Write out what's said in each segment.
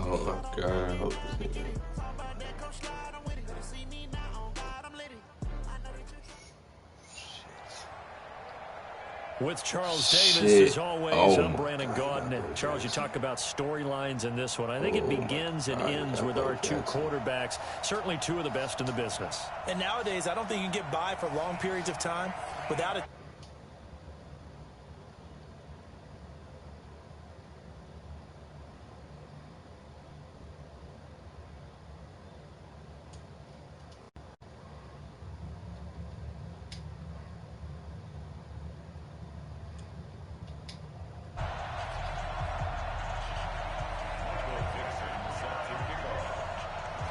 Oh my God, I hope this nigga. With Charles Davis, as always, I'm Brandon Gaudin. And Charles, you talk about storylines in this one. I think it begins and ends with our two quarterbacks, certainly two of the best in the business. And nowadays, I don't think you can get by for long periods of time without it.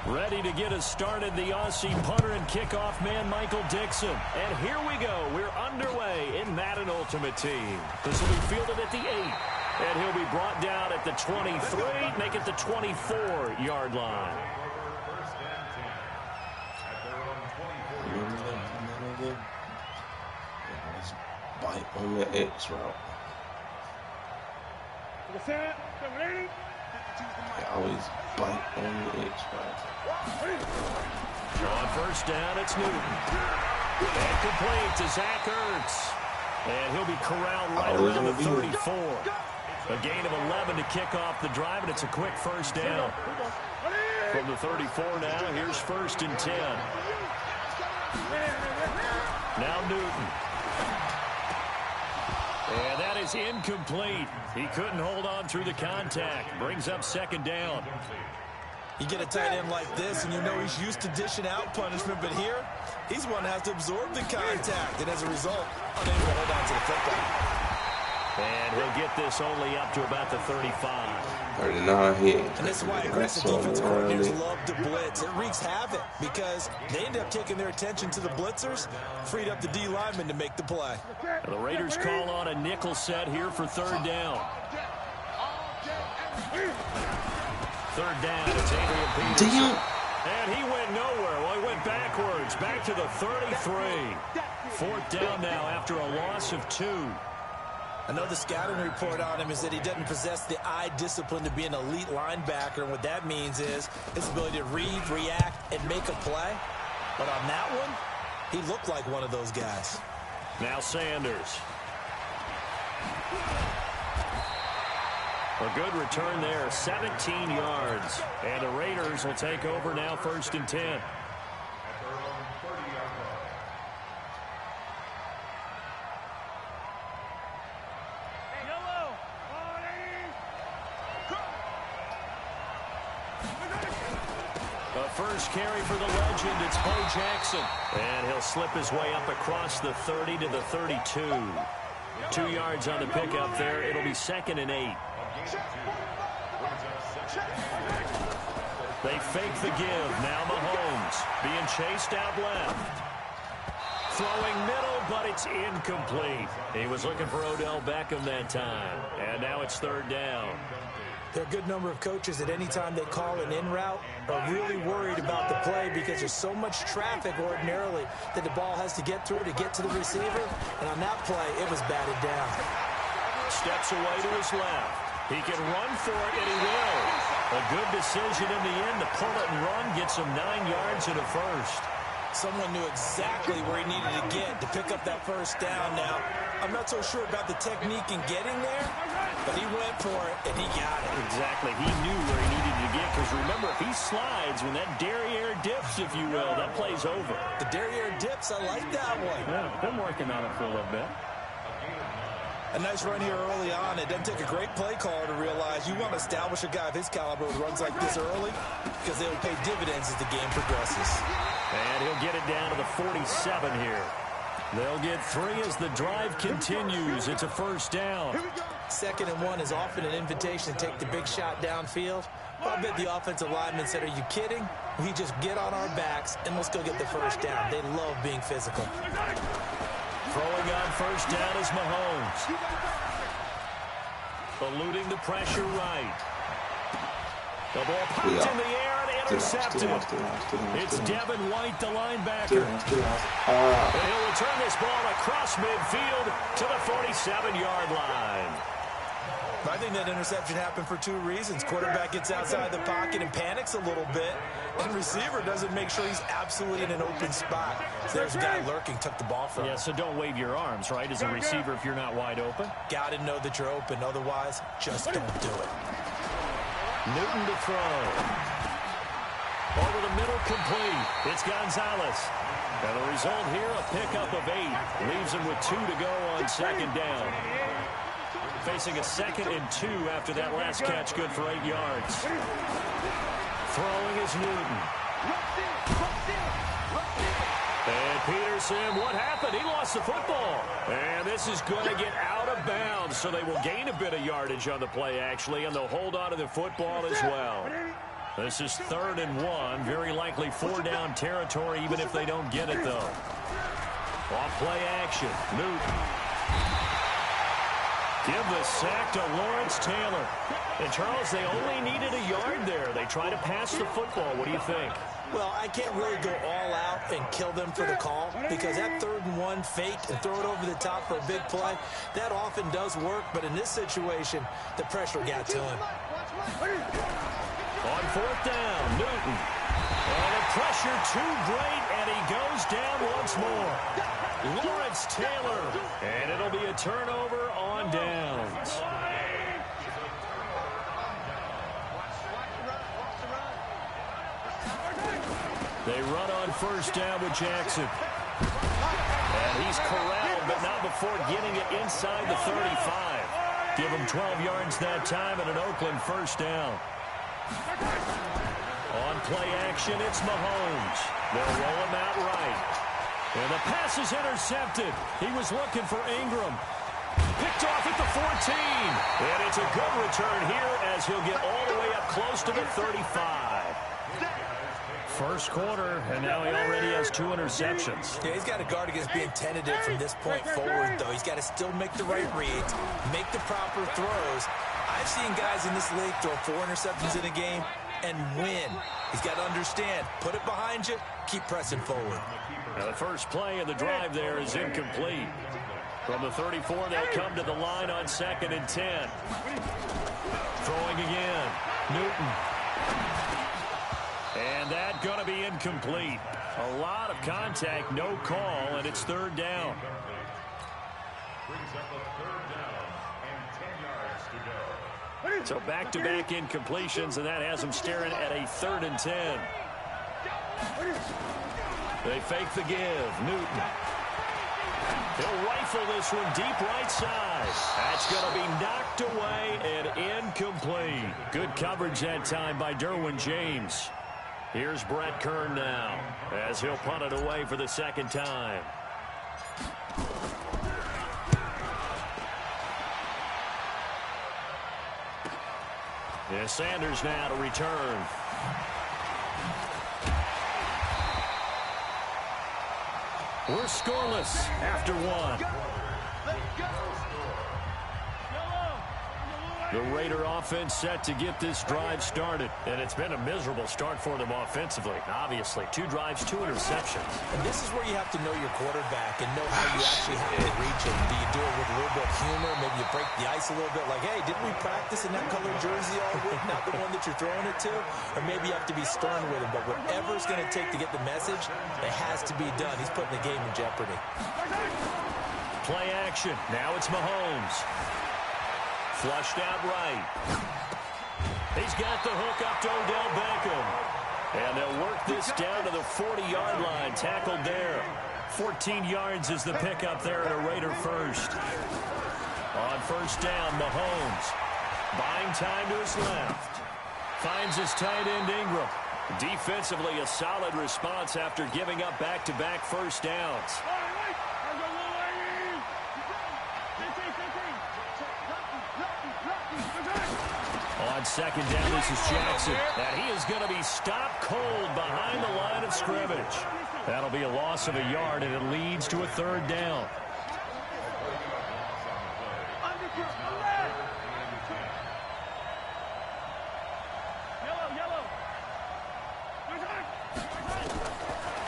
Ready to get us started, the Aussie punter and kickoff man, Michael Dixon. And here we go. We're underway in Madden Ultimate Team. This will be fielded at the 8. And he'll be brought down at the 23, make it the 24-yard line. Bite on the X route. They always bite on the X route. On first down, it's Newton. And complete to Zach Ertz. And he'll be corralled right around the 34. A gain of 11 to kick off the drive, and it's a quick first down. From the 34 now, here's first and 10. Now Newton. And that is incomplete. He couldn't hold on through the contact. Brings up second down. You get a tight end like this, and you know he's used to dishing out punishment, but here, he's one that has to absorb the contact, and as a result, unable to hold on to the football. And he'll get this only up to about the 35. 39 hit. And this is why aggressive defensive coordinators love to blitz. It wreaks havoc because they end up taking their attention to the blitzers, freed up the D lineman to make the play. The Raiders call on a nickel set here for third down. Third down, it's Adrian Peterson. Damn. And he went nowhere. Well, he went backwards, back to the 33. Fourth down now after a loss of 2. I know the scouting report on him is that he doesn't possess the eye discipline to be an elite linebacker. And what that means is his ability to read, react, and make a play. But on that one, he looked like one of those guys. Now Sanders. A good return there, 17 yards. And the Raiders will take over now first and 10. First carry for the legend, it's Bo Jackson. And he'll slip his way up across the 30 to the 32. 2 yards on the pickup there. It'll be second and 8. They fake the give. Now Mahomes being chased out left. Throwing middle, but it's incomplete. He was looking for Odell Beckham that time. And now it's third down. There are a good number of coaches that any time they call an in route are really worried about the play because there's so much traffic ordinarily that the ball has to get through to get to the receiver. And on that play, it was batted down. Steps away to his left. He can run for it, and he will. A good decision in the end to pull it and run, gets him 9 yards and a first. Someone knew exactly where he needed to get to pick up that first down. Now, I'm not so sure about the technique in getting there, but he went for it, and he got it. Exactly. He knew where he needed to get, because remember, if he slides, when that derriere dips, if you will, that play's over. The derriere dips, I like that one. Yeah, been working on it for a little bit. A nice run here early on. It doesn't take a great play caller to realize you want to establish a guy of his caliber who runs like this early because they will pay dividends as the game progresses. And he'll get it down to the 47 here. They'll get 3 as the drive continues. It's a first down. 2nd and 1 is often an invitation to take the big shot downfield. I bet the offensive lineman said, are you kidding? We just get on our backs and let's go get the first down. They love being physical. Throwing on first down is Mahomes. Eluding the pressure right. The ball popped in the air and intercepted. It's Devin White, the linebacker. And he'll return this ball across midfield to the 47-yard line. I think that interception happened for two reasons. Quarterback gets outside the pocket and panics a little bit, and receiver doesn't make sure he's absolutely in an open spot. So there's a guy lurking, took the ball from him. Yeah, so don't wave your arms, right, as a receiver if you're not wide open. Got to know that you're open. Otherwise, just don't do it. Newton to throw. Over the middle, complete. It's Gonzalez. And the result here, a pickup of 8. Leaves him with 2 to go on second down. Facing a 2nd and 2 after that last catch, good for 8 yards. Throwing is Newton. And Peterson, what happened? He lost the football. And this is going to get out of bounds, so they will gain a bit of yardage on the play, actually, and they'll hold on to the football as well. This is 3rd and 1, very likely 4-down territory, even if they don't get it, though. Off play action, Newton. Give the sack to Lawrence Taylor. And, Charles, they only needed a yard there. They try to pass the football. What do you think? Well, I can't really go all out and kill them for the call because that 3rd and 1 fake and throw it over the top for a big play, that often does work. But in this situation, the pressure got to him. On 4th down, Newton. And the pressure too great, and he goes down once more. Lawrence Taylor. And it'll be a turnover on downs. They run on 1st down with Jackson. And he's corralled, but not before getting it inside the 35. Give him 12 yards that time and an Oakland 1st down. On play action, it's Mahomes. They'll roll him out right. And the pass is intercepted. He was looking for Ingram. Picked off at the 14. And it's a good return here as he'll get all the way up close to the 35. First quarter, and now he already has 2 interceptions. Yeah, he's got to guard against being tentative from this point forward, though. He's got to still make the right reads, make the proper throws. I've seen guys in this league throw 4 interceptions in a game and win. He's got to understand, put it behind you, keep pressing forward. Now the first play of the drive there is incomplete. From the 34, they'll come to the line on 2nd and 10. Throwing again, Newton. And that going to be incomplete. A lot of contact, no call, and it's 3rd down. So back-to-back incompletions, and that has them staring at a 3rd and 10. They fake the give. Newton. He'll rifle this one deep right side. That's going to be knocked away and incomplete. Good coverage that time by Derwin James. Here's Brett Kern now as he'll punt it away for the 2nd time. Yeah, Sanders now to return. We're scoreless after 1. The Raider offense set to get this drive started. And it's been a miserable start for them offensively. Obviously, 2 drives, 2 interceptions. And this is where you have to know your quarterback and know how you actually have to reach him. Do you do it with a little bit of humor? Maybe you break the ice a little bit like, hey, didn't we practice in that colored jersey all week? Not the one that you're throwing it to? Or maybe you have to be stern with him. But whatever it's going to take to get the message, it has to be done. He's putting the game in jeopardy. Play action. Now it's Mahomes. Flushed out right. He's got the hook up to Odell Beckham. And they'll work this down to the 40-yard line. Tackled there. 14 yards is the pickup there at a Raider 1st. On 1st down, Mahomes. Buying time to his left. Finds his tight end Ingram. Defensively, a solid response after giving up back-to-back 1st downs. On 2nd down, this is Jackson. And he is going to be stopped cold behind the line of scrimmage. That'll be a loss of a yard, and it leads to a 3rd down.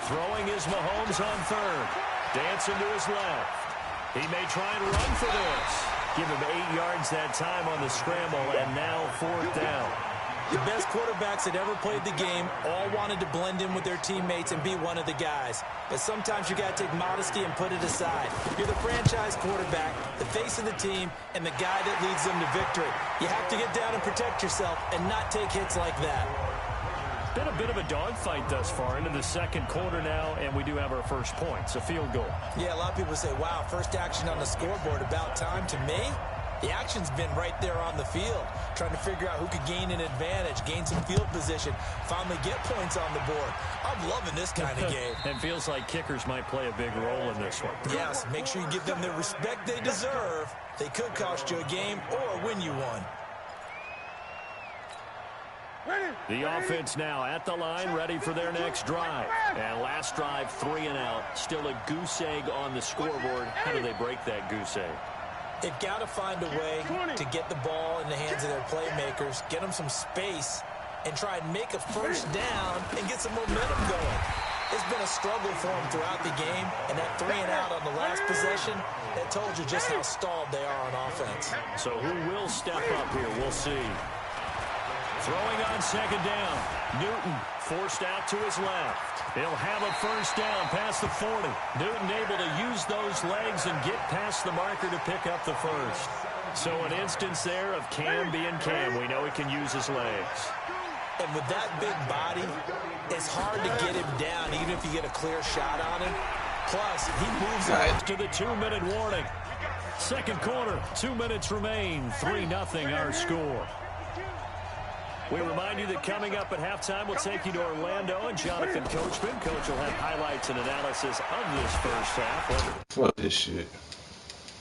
Throwing is Mahomes on 3rd. Dancing to his left. He may try and run for this. Give him 8 yards that time on the scramble, and now 4th down. The best quarterbacks that ever played the game all wanted to blend in with their teammates and be one of the guys. But sometimes you got to take modesty and put it aside. You're the franchise quarterback, the face of the team, and the guy that leads them to victory. You have to get down and protect yourself and not take hits like that. Been a bit of a dogfight thus far into the second quarter now, and we do have our first points, a field goal. Yeah, a lot of people say, wow, first action on the scoreboard, about time. To me, the action's been right there on the field, trying to figure out who could gain an advantage, gain some field position, finally get points on the board. I'm loving this kind of game. And feels like kickers might play a big role in this one. Yes, make sure you give them the respect they deserve. They could cost you a game or win you one. The offense now at the line, ready for their next drive. And last drive, 3 and out. Still a goose egg on the scoreboard. How do they break that goose egg? They've got to find a way to get the ball in the hands of their playmakers, get them some space, and try and make a first down and get some momentum going. It's been a struggle for them throughout the game, and that 3 and out on the last possession, that told you just how stalled they are on offense. So who will step up here? We'll see. Throwing on second down. Newton forced out to his left. He'll have a first down past the 40. Newton able to use those legs and get past the marker to pick up the first. So an instance there of Cam being Cam. We know he can use his legs. And with that big body, it's hard to get him down, even if you get a clear shot on him. Plus, he moves out to the 2-minute warning. Second quarter, 2 minutes remain. 3-0 our score. We remind you that coming up at halftime, we'll take you to Orlando and Jonathan Coachman. Coach will have highlights and analysis of this first half. Fuck this shit.